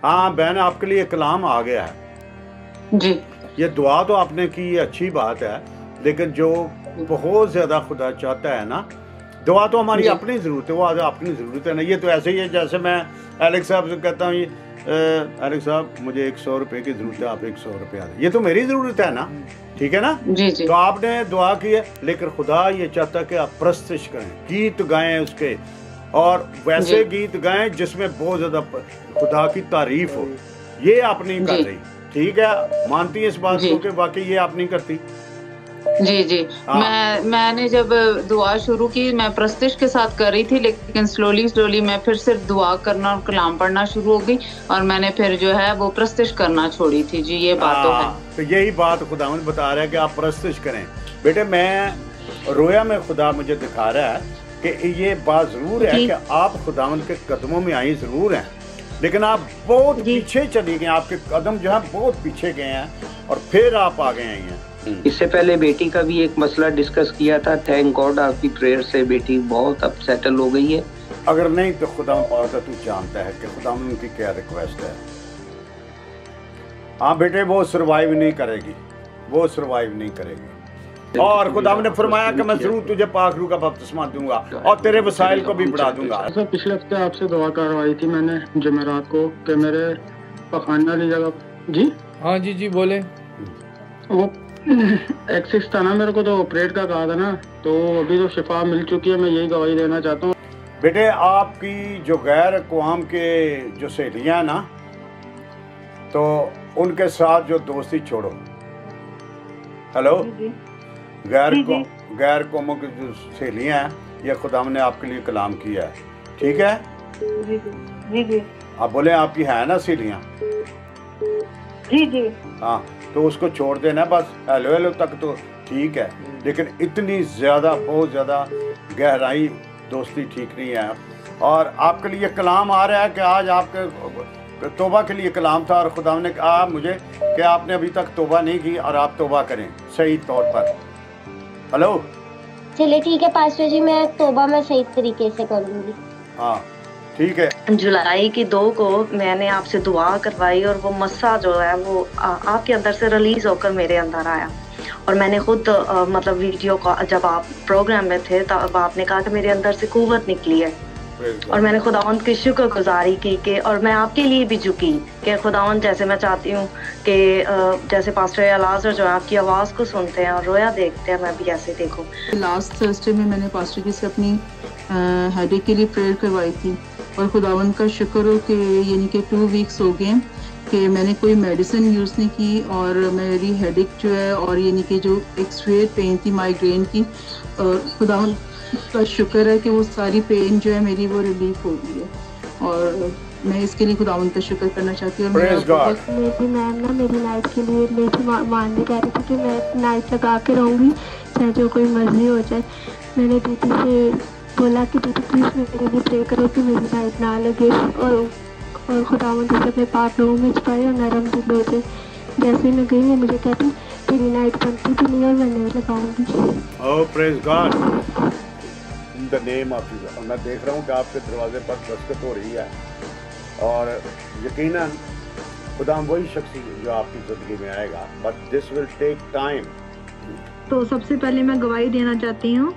हाँ बहन, आपके लिए कलाम आ गया है जी। ये दुआ तो आपने की, अच्छी बात है, लेकिन जो बहुत ज्यादा खुदा चाहता है ना, दुआ तो हमारी अपनी ज़रूरत है, वो आज अपनी ज़रूरत है ना। ये तो ऐसे ही है जैसे मैं एलेक्स साहब से कहता हूँ, एलेक्स साहब मुझे 100 रुपए की ज़रूरत है, आप 100 रुपया दें, ये तो मेरी ज़रूरत है ना, ठीक है ना। जी जी। तो आपने दुआ की है, लेकिन खुदा ये चाहता है कि आप प्रस्तश करें, गीत गाएं उसके, और वैसे गीत गाएं जिसमें बहुत ज़्यादा खुदा की तारीफ हो। ये आप नहीं कर रही, ठीक है, मानती है इस बात को कि वाकई ये आप नहीं करती। जी जी। मैंने जब दुआ शुरू की, मैं प्रस्तिश के साथ कर रही थी, लेकिन स्लोली मैं फिर सिर्फ दुआ करना और कलाम पढ़ना शुरू हो गई, और मैंने फिर जो है वो प्रस्तिश करना छोड़ी थी। जी ये बात तो है। तो यही बात खुदावंद बता रहा है कि आप प्रस्तिश करें। बेटे मैं रोया में खुदा मुझे दिखा रहा है कि ये बात जरूर है कि आप खुदावंद के कदमों में आई जरूर हैं, लेकिन आप बहुत पीछे चली गए, आपके कदम जो है बहुत पीछे गए हैं और फिर आप आगे आई हैं। इससे पहले बेटी का भी एक मसला डिस्कस किया था, थैंक गॉड आपकी प्रेयर से बेटी बहुत अब सेटल हो गई है। अगर नहीं तो खुदा पाक तू जानता है कि खुदा उनकी क्या रिक्वेस्ट है। हाँ बेटे वो सरवाइव नहीं करेगी, वो सरवाइव नहीं करेगी, और खुदा ने फरमाया कि मैं जरूर तुझे पाक रूह का बपतिस्मा दूंगा और तेरे वसाइल को भी बढ़ा दूंगा। सर पिछले हफ्ते आपसे दुआ करवाई थी मैंने जुमेरात को कि मेरे पखाना वाली जगह। जी हाँ जी जी बोले। वो एक्सिस था ना, मेरे को तो ऑपरेट का कहा था ना, तो अभी तो शिफा मिल चुकी है, मैं यही गवाही देना चाहता हूँ। बेटे आपकी जो गैर अक़वाम के जो सहेलियाँ हैं ना, तो उनके साथ जो दोस्ती छोड़ो। हेलो, गैर कौमों की जो सहेलियाँ हैं, ये खुदा ने आपके लिए कलाम किया है, ठीक है। जी जी। आप बोले आपकी है ना सहेलियाँ? जी जी। हाँ तो उसको छोड़ देना बस, हेलो हेलो तक तो ठीक है, लेकिन इतनी ज़्यादा बहुत ज़्यादा गहराई दोस्ती ठीक नहीं है। और आपके लिए कलाम आ रहा है कि आज आपके तौबा के लिए कलाम था, और खुदा ने कहा मुझे कि आपने अभी तक तौबा नहीं की और आप तौबा करें सही तौर पर। हेलो चलिए ठीक है पास्टर जी, मैं तौबा में सही तरीके से करूँगी। हाँ ठीक है। जुलाई की 2 को मैंने आपसे दुआ करवाई, और वो मस्सा जो है वो आपके अंदर से रिलीज होकर मेरे अंदर आया, और मैंने खुद मतलब वीडियो का जब आप प्रोग्राम में थे तब आपने कहा कि मेरे अंदर से कुव्वत निकली है, और मैंने खुदावंद की शुक्रगुजारी की कि, और मैं आपके लिए भी झुकी कि खुदावंद जैसे मैं चाहती हूँ कि जैसे पास्टर अलाज़र जो है आपकी आवाज़ को सुनते हैं और रोया देखते हैं, मैं भी ऐसे देखूँ। लास्ट थर्सडे में मैंने पास्टर जी से अपनी हेडेक के लिए प्रेयर करवाई थी, और खुदावंद का शुक्र हो कि यानी कि 2 वीक्स हो गए कि मैंने कोई मेडिसिन यूज़ नहीं की, और मेरी हेडेक जो है और यानी कि जो एक्सट्रीम पेन थी माइग्रेन की, और खुदावंद का शुक्र है कि वो सारी पेन जो है मेरी वो रिलीफ हो गई है, और मैं इसके लिए खुदावंद का शुक्र करना चाहती हूँ। मेरी मैम ना मेरी नाइट के लिए मेरी मानने कह रही थी कि मैं नाइट लगा के रहूँगी चाहे जो कोई मर्जी हो जाए। मैंने दीदी से बोला कि दीदी प्लीज़ मेरे लिए प्रे करो कि मेरी नाइट ना लगे, और खुदावंद जैसे अपने पाप लोगों में छुपाए और नरम दिल हो जाए। जैसे ही मैं गई वो मुझे कहती तेरी नाइट बनती भी नहीं और मैं नहीं लगाऊंगी। Oh praise God in the name of Jesus. मैं देख रहा हूँ कि आपके दरवाजे पर दस्तक हो रही है, और यकीनन खुदा वही शख्स जो आपकी ज़िंदगी में आएगा, but this will take time. तो सबसे पहले मैं गवाही देना चाहती हूँ,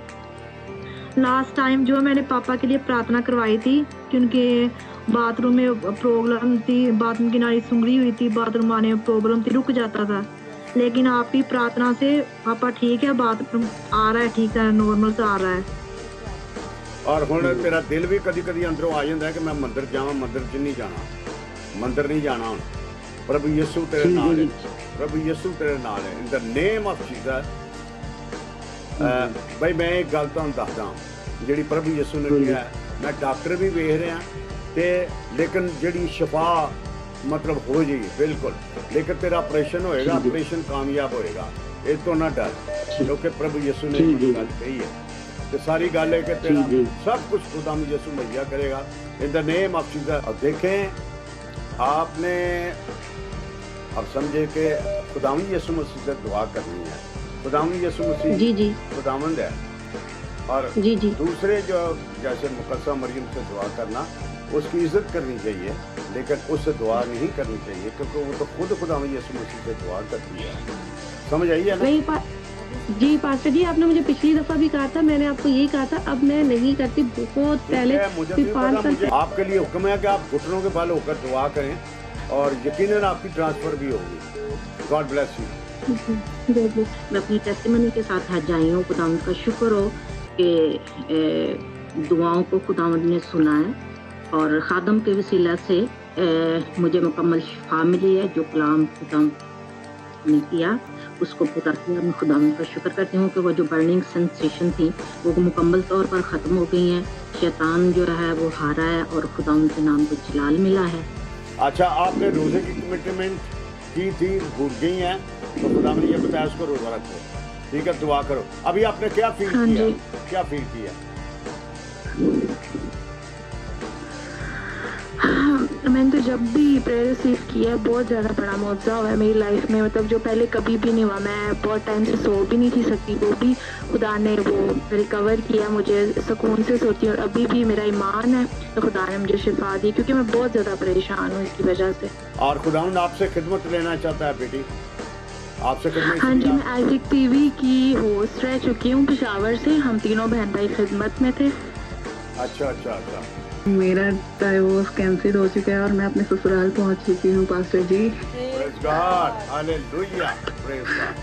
लास्ट टाइम जो मैंने पापा के लिए प्रार्थना करवाई थी कि उनके बाथरूम में प्रॉब्लम थी, बाथरूम की नाली सुंगड़ी हुई थी, बाथरूम आने में प्रॉब्लम थी, रुक जाता था, लेकिन आपकी प्रार्थना से पापा ठीक है, बाथरूम आ रहा है, ठीक है, नॉर्मल से आ रहा है। और हुण तेरा दिल भी कदी कदी अंदरों आ जाता है कि मैं मंदिर जावां, मंदिर च नहीं जाना, मंदिर नहीं जाना। हुण प्रभु यीशु तेरे नाल है, प्रभु यीशु तेरे नाल है, इन द नेम ऑफ जीसस। भाई मैं एक गल तुहानूं दसदा जिहड़ी प्रभु यीशु ने किया है, मैं डॉक्टर भी वेख रहा ते, लेकिन जिहड़ी शफा मतलब हो जाएगी बिल्कुल, लेकिन तेरा ऑपरेशन होएगा, ऑपरेशन कामयाब होएगा, ये तो ना डर, क्योंकि प्रभु यीशु ने गल कही है। तो सारी गल है कि तेरा सब कुछ खुदा यीशु मुहैया करेगा इन द नेम ऑफ जीसस। और देखें आपने अब समझे कि खुदावंद यीशु मसीह से दुआ करनी है, खुदावंद यीशु मसीह खुदावंद है, और दूसरे जो जैसे मुकद्दस मरियम से दुआ करना, उसकी इज्जत करनी चाहिए, लेकिन उससे दुआ नहीं करनी चाहिए, क्योंकि वो तो खुद खुदावंद यीशु मसीह से दुआ करती है। समझ आई है ना? जी पास्टर जी, आपने मुझे पिछली दफा भी कहा था, मैंने आपको यही कहा था, अब मैं नहीं करती। बहुत पहले मुझे आपके लिए हुक्म है कि आप घुटनों के बल होकर दुआ करें और यकीनन आपकी ट्रांसफर भी होगी। God bless you. मैं अपनी टेस्टिमनी के साथ हज आई हूँ। खुदावंद का शुक्र हो कि दुआओं को खुदावंद ने सुना है और खादम के वसीला से मुझे मुकम्मल शिफा मिली है। जो कलाम खुदावंद ने किया उसको पूरा किया। मैं खुदावंद का शुक्र करती हूँ कि वो जो बर्निंग सेंसेशन थी वो मुकम्मल तौर पर ख़त्म हो गई हैं। शैतान जो है वो हारा है और खुदावंद के नाम को जलाल मिला है। अच्छा, आपने रोज़े की कमिटमेंट की थी, भूल गई हैं, तो खुदा ने ये बताया उसको रोज़ा रखो, ठीक है, दुआ करो। अभी आपने क्या फील किया? क्या फील किया? मैंने तो जब भी प्रेयर रिसीव किया है बहुत ज़्यादा बड़ा मौजज़ा हुआ है मेरी लाइफ में, मतलब जो पहले कभी भी नहीं हुआ। मैं बहुत टाइम से सो भी नहीं थी सकती, वो भी खुदा ने वो रिकवर किया, मुझे सुकून से सोती हूँ। और अभी भी मेरा ईमान है तो खुदा ने मुझे शिफा दी, क्योंकि मैं बहुत ज़्यादा परेशान हूँ इसकी वजह से। और खुदा आपसे खिदमत लेना चाहता है बेटी, आपसे खिदमत। हाँ जी, मैं आइज़िक टीवी की होस्ट रह चुकी हूँ पेशावर से। हम तीनों बहन भाई खिदमत में थे। अच्छा अच्छा अच्छा। मेरा डाइवोर्स कैंसिल हो चुका है और मैं अपने ससुराल पहुंच चुकी हूँ pastor ji. Praise God, hallelujah, praise God.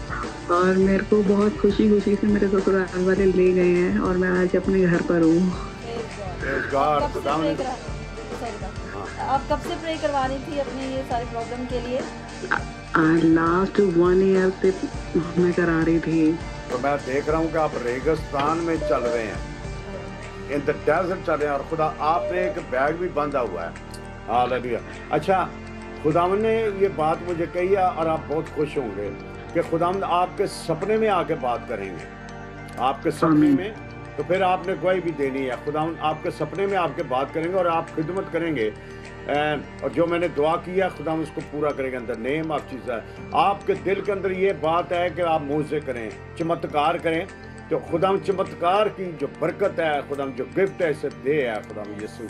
और मेरे को बहुत खुशी से मेरे ससुराल वाले ले गए हैं और मैं आज अपने घर पर हूँ। Praise God. आप कब से प्रे करवा रही थी अपने ये सारे प्रॉब्लम के लिए? लास्ट 1 ईयर से मैं करा रही थी। तो मैं देख रहा हूँ कि आप रेगिस्तान में चल रहे हैं, इन द डेजर्ट चल रहे हैं, और खुदा आपने एक बैग भी बांधा हुआ है। हालेलुया। अच्छा, खुदावंद ने ये बात मुझे कही है और आप बहुत खुश होंगे कि खुदावंद आपके सपने में आके बात करेंगे, आपके सपने में। तो फिर आपने गवाही भी देनी है। खुदावंद आपके सपने में आपके बात करेंगे और आप खिदमत करेंगे, और जो मैंने दुआ किया खुदावंद उसको पूरा करेंगे। अंदर नेम ऑफ जीसस। आपके दिल के अंदर ये बात है कि आप मुझसे करें, चमत्कार करें, तो खुदावंद चमत्कार की जो बरकत है, खुदावंद जो गिफ्ट है, इसे दे है खुदावंद यीशु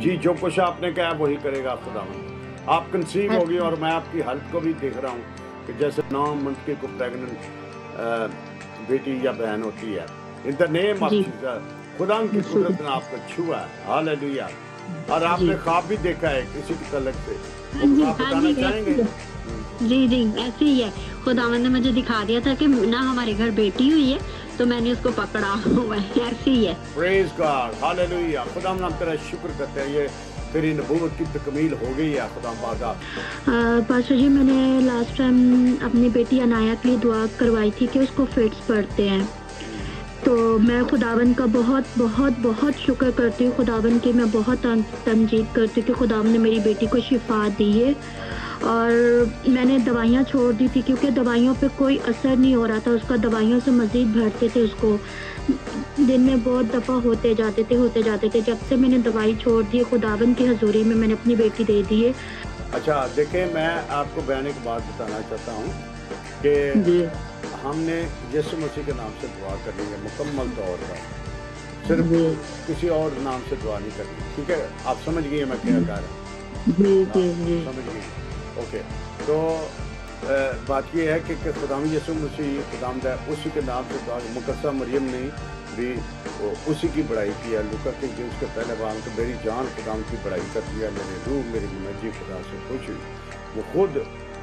जी। जो कुछ आपने कहा वही करेगा खुदावंद। आप कंसीव होगी और मैं आपकी हालत को भी देख रहा हूँ कि जैसे 9 मंथ की को प्रेग्नेंट बेटी या बहन होती है। इन द नेम ऑफ जीसस खुदावंद की कुदरत ने आपको छुआ है। हालेलुया। और आपने ख्वाब भी देखा है किसी की तलक से, आप बताना चाहेंगे? जी ऐसे ही है। खुदावंद ने मुझे दिखा दिया था कि ना हमारे घर बेटी हुई है तो मैंने उसको पकड़ा हुआ है, ऐसे ही है। Praise God, hallelujah. खुदावंद हम तेरा शुक्र करते हैं, ये तेरी नबूवत की तकमील हो गई है खुदा पाक। पास्टर जी, मैंने लास्ट टाइम अपनी बेटी अनाया के लिए दुआ करवाई थी कि उसको फिट्स पड़ते हैं, तो मैं खुदावंद का बहुत बहुत बहुत शुक्र करती हूँ। खुदावंद की मैं बहुत तमजीद करती हूँ कि खुदावंद ने मेरी बेटी को शिफा दी है। और मैंने दवाइयाँ छोड़ दी थी क्योंकि दवाइयों पे कोई असर नहीं हो रहा था उसका। दवाइयों से मज़ीद भरते थे उसको, दिन में बहुत दफ़ा होते जाते थे। जब से मैंने दवाई छोड़ दी, खुदावंद की हजूरी में मैंने अपनी बेटी दे दी है। अच्छा देखिए, मैं आपको बहन एक बात बताना चाहता हूँ कि हमने यीशु मसीह के नाम से दुआ करनी है मुकम्मल तौर पर, सिर्फ किसी और नाम से दुआ नहीं करनी, ठीक है? आप समझ गए मैं क्या कह रहा हूँ? समझ गए? ओके। तो बात ये है कि खुदाम यीशु मसीह खुदामद है, उसी के नाम से दुआ। मुकद्दसा मरियम ने भी उसी की बड़ाई की है। लूका के जो उसके पहले बार तो मेरी जान खुदाम की बड़ाई करती है, मेरी रूह मेरी मुनज्जी खुदा से खुश हुई। वो खुद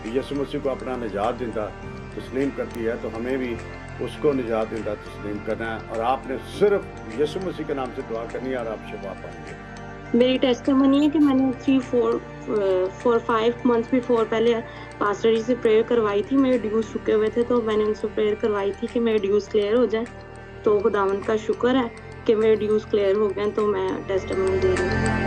यीशु मसीह को अपना निजात देता तस्लीम करती है, तो हमें भी उसको निजात देता तस्लीम करना है। और आपने सिर्फ यीशु मसीह के नाम से दुआ करनी है और आप शिफा पाएंगे। मेरी टेस्टिमनी है कि मैंने 3-4-5 मंथ्स बिफोर पहले पास्टर जी से प्रेयर करवाई थी। मेरे ड्यूज चुके हुए थे तो मैंने उनसे प्रेयर करवाई थी कि मेरे ड्यूज क्लियर हो जाए। तो खुदावंद का शुक्र है कि मेरे ड्यूज क्लियर हो गए, तो मैं टेस्टिमनी दे रही हूँ।